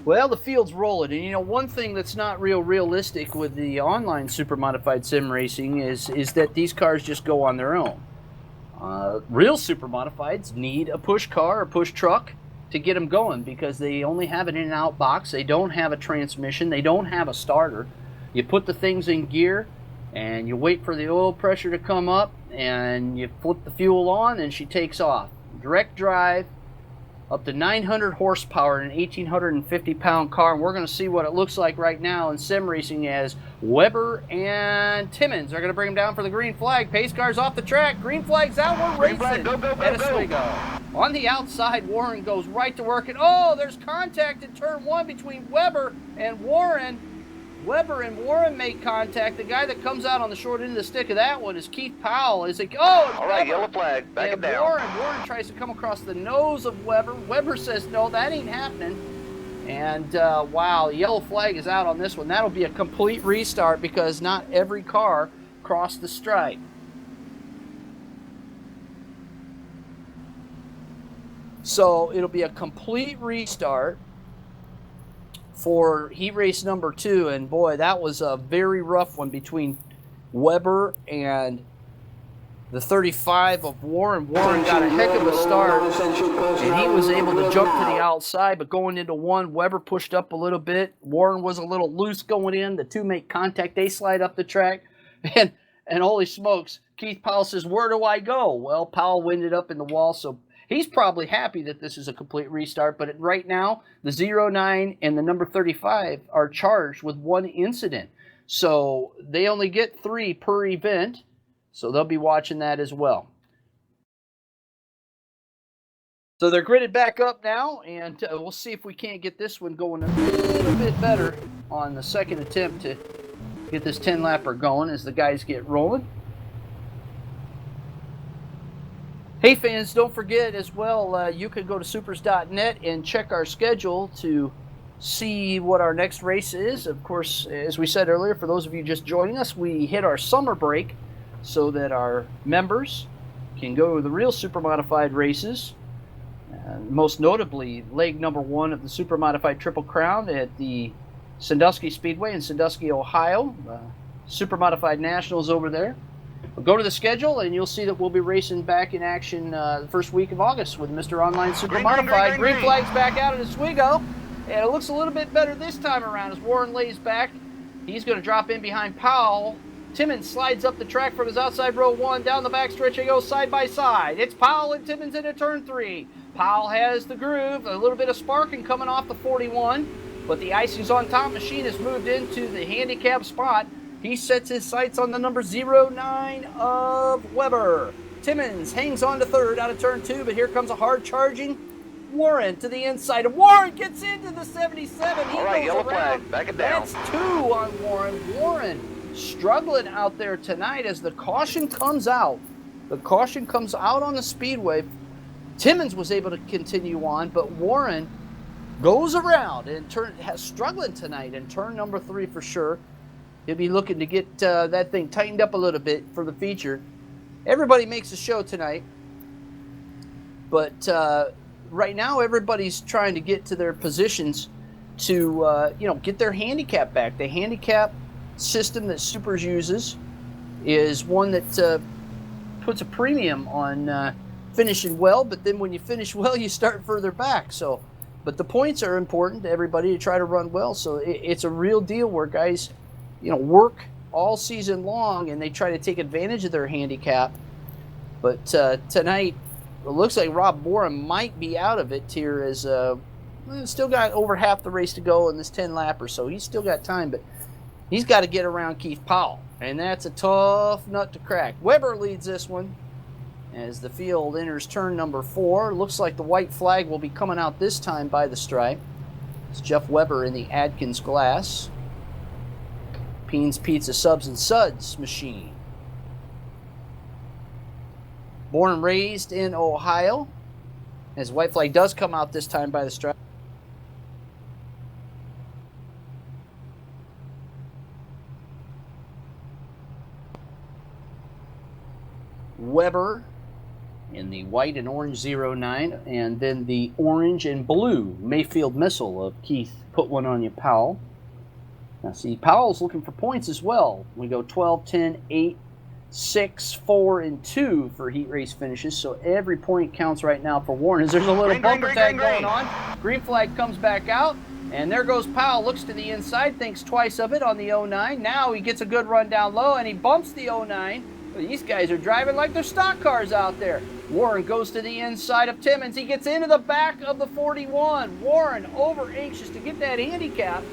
Well, the field's rolling, and you know, one thing that's not realistic with the online super modified sim racing is that these cars just go on their own. Real super modifieds need a push car or push truck to get them going because they only have an in and out box. They don't have a transmission. They don't have a starter. You put the things in gear and you wait for the oil pressure to come up and you flip the fuel on and she takes off. Direct drive, up to 900 horsepower in an 1,850 pound car, and we're going to see what it looks like right now in sim racing as Weber and Timmons are going to bring them down for the green flag. Pace car's off the track, green flag's out, we're racing flag, go, at Oswego. On the outside, Warren goes right to work, and oh, there's contact in turn one between Weber and Warren. Weber and Warren make contact. The guy that comes out on the short end of the stick of that one is Keith Powell. Is like, oh, all right, yellow flag, back it down. Warren tries to come across the nose of Weber. Weber says, no, that ain't happening. And wow, yellow flag is out on this one. That'll be a complete restart because not every car crossed the stripe. So it'll be a complete restart for heat race number 2, and boy, that was a very rough one between Weber and the 35 of Warren. Warren got a heck of a start, and he was able to jump to the outside, but going into one, Weber pushed up a little bit. Warren was a little loose going in. The two make contact. They slide up the track, and holy smokes, Keith Powell says, where do I go? Well, Powell winded up in the wall, so he's probably happy that this is a complete restart, but right now, the 09 and the number 35 are charged with one incident. So they only get 3 per event, so they'll be watching that as well. So they're gridded back up now, and we'll see if we can't get this one going a little bit better on the second attempt to get this 10-lapper going as the guys get rolling. Hey fans, don't forget as well, you can go to supers.net and check our schedule to see what our next race is. Of course, as we said earlier, for those of you just joining us, we hit our summer break so that our members can go to the real super modified races. Most notably, leg number 1 of the Super Modified Triple Crown at the Sandusky Speedway in Sandusky, Ohio. Super Modified Nationals over there. Go to the schedule, and you'll see that we'll be racing back in action the first week of August with Mr. Online Super Modified. Green flag's back out at Oswego, and it looks a little bit better this time around as Warren lays back. He's going to drop in behind Powell. Timmons slides up the track from his outside row 1. Down the backstretch they go side by side. It's Powell and Timmons into turn 3. Powell has the groove, a little bit of sparking coming off the 41, but the icing's on top. Machine has moved into the handicap spot. He sets his sights on the number 09 of Weber. Timmons hangs on to third out of turn 2, but here comes a hard charging Warren to the inside. Warren gets into the 77. He all right, goes yellow around. flag, back it down. That's 2 on Warren. Warren struggling out there tonight as the caution comes out. The caution comes out on the speedway. Timmons was able to continue on, but Warren goes around and has struggling tonight in turn number 3 for sure. He'll be looking to get that thing tightened up a little bit for the feature. Everybody makes a show tonight, but right now everybody's trying to get to their positions to get their handicap back. The handicap system that SUPRS uses is one that puts a premium on finishing well, but then when you finish well, you start further back. So, but the points are important to everybody to try to run well. So it's a real deal where guys work all season long and they try to take advantage of their handicap. But tonight, it looks like Rob Boren might be out of it here as still got over half the race to go in this 10-lapper, so he's still got time, but he's got to get around Keith Powell, and that's a tough nut to crack. Weber leads this one as the field enters turn number 4. Looks like the white flag will be coming out this time by the stripe. It's Jeff Weber in the Adkins glass. Peen's Pizza Subs and Suds machine. Born and raised in Ohio. As white flag does come out this time by the stripe. Weber in the white and orange 09, and then the orange and blue Mayfield Missile of Keith. Put one on you, Powell. Now see, Powell's looking for points as well. We go 12, 10, 8, 6, 4, and 2 for heat race finishes, so every point counts right now for Warren. As there's a little bumper tag going on. Green flag comes back out, and there goes Powell. Looks to the inside, thinks twice of it on the 09. Now he gets a good run down low, and he bumps the 09. These guys are driving like they're stock cars out there. Warren goes to the inside of Timmons. He gets into the back of the 41. Warren, over anxious to get that handicap.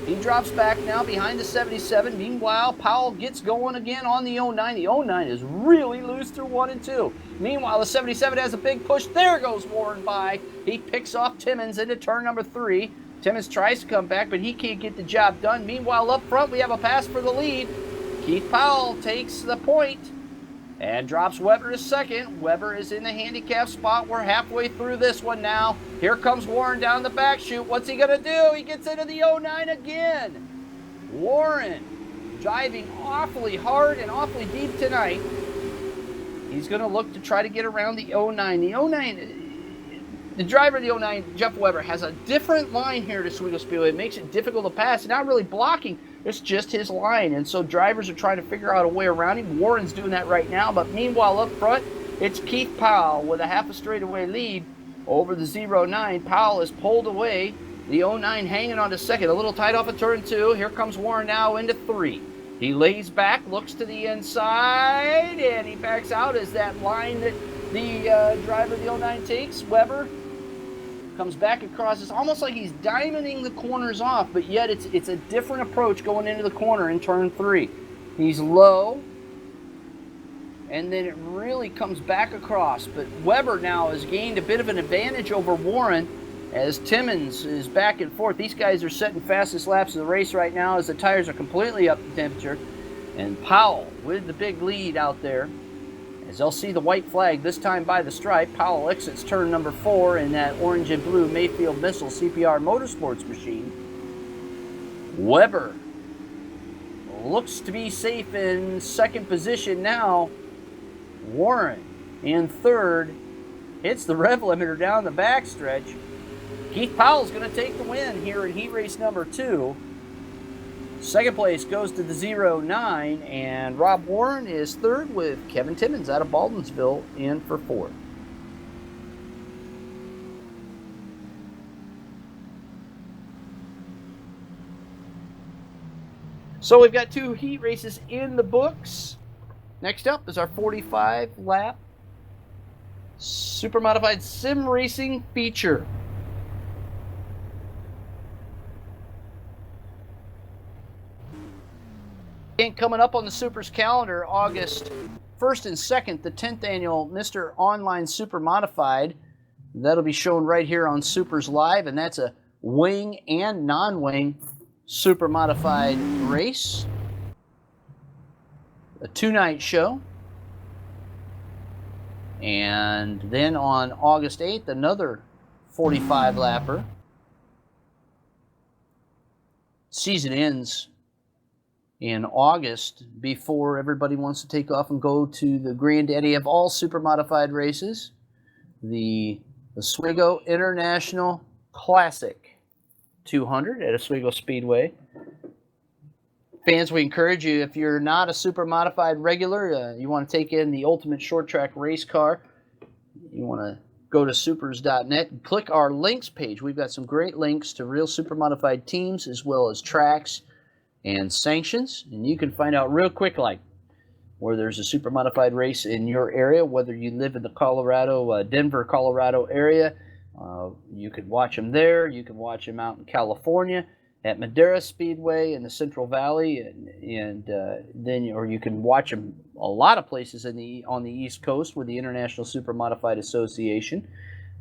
He drops back now behind the 77. Meanwhile, Powell gets going again on the 09. The 09 is really loose through 1 and 2. Meanwhile, the 77 has a big push. There goes Warren by. He picks off Timmons into turn number 3. Timmons tries to come back, but he can't get the job done. Meanwhile, up front, we have a pass for the lead. Keith Powell takes the point and drops Weber to second. Weber is in the handicap spot. We're halfway through this one now. Here comes Warren down the back chute. What's he going to do? He gets into the 09 again. Warren driving awfully hard and awfully deep tonight. He's going to look to try to get around the 09. The 09, the driver of the 09, Jeff Weber, has a different line here to Oswego Speedway. It makes it difficult to pass. Not really blocking. It's just his line, and so drivers are trying to figure out a way around him. Warren's doing that right now, but meanwhile up front, it's Keith Powell with a half a straightaway lead over the 09. Powell is pulled away. The 09 hanging on to second, a little tight off of turn 2. Here comes Warren now into 3. He lays back, looks to the inside, and he backs out as that line that the driver of the 09 takes, Weber, comes back across. It's almost like he's diamonding the corners off, but yet it's a different approach going into the corner in turn 3. He's low, and then it really comes back across. But Weber now has gained a bit of an advantage over Warren as Timmons is back and forth. These guys are setting fastest laps of the race right now as the tires are completely up to temperature. And Powell with the big lead out there. As they'll see the white flag, this time by the stripe. Powell exits turn number 4 in that orange and blue Mayfield Missile CPR Motorsports machine. Weber looks to be safe in second position now. Warren in third. Hits the rev limiter down the backstretch. Keith Powell's going to take the win here in heat race number 2. Second place goes to the 09, and Rob Warren is third with Kevin Timmons out of Baldwinsville in for 4th. So we've got 2 heat races in the books. Next up is our 45-lap super modified sim racing feature. And coming up on the SUPRS calendar, August 1st and 2nd, the 10th annual Mr. Online Super Modified. That'll be shown right here on SUPRS Live, and that's a wing and non-wing super modified race. A 2-night show. And then on August 8th, another 45-lapper. Season ends in August before everybody wants to take off and go to the granddaddy of all super modified races, the Oswego International Classic 200 at Oswego Speedway. Fans, we encourage you, if you're not a super modified regular, you want to take in the ultimate short track race car, you want to go to supers.net and click our links page. We've got some great links to real super modified teams as well as tracks and sanctions, and you can find out real quick like where there's a super modified race in your area, whether you live in the Colorado, Denver, Colorado area. You can watch them there. You can watch them out in California at Madera Speedway in the Central Valley, and then or you can watch them a lot of places on the East Coast with the International Super Modified Association,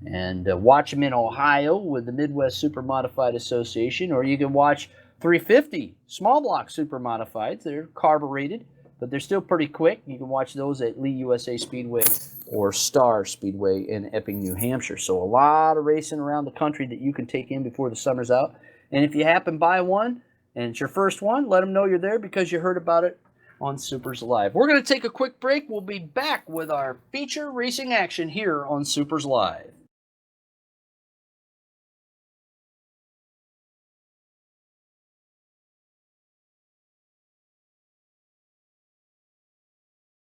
and watch them in Ohio with the Midwest Super Modified Association, or you can watch 350 small block super modifieds. They're carbureted, but they're still pretty quick. You can watch those at Lee USA Speedway or Star Speedway in Epping, New Hampshire. So a lot of racing around the country that you can take in before the summer's out. And if you happen by one and it's your first one, let them know you're there because you heard about it on SUPRS Live. We're going to take a quick break. We'll be back with our feature racing action here on SUPRS Live.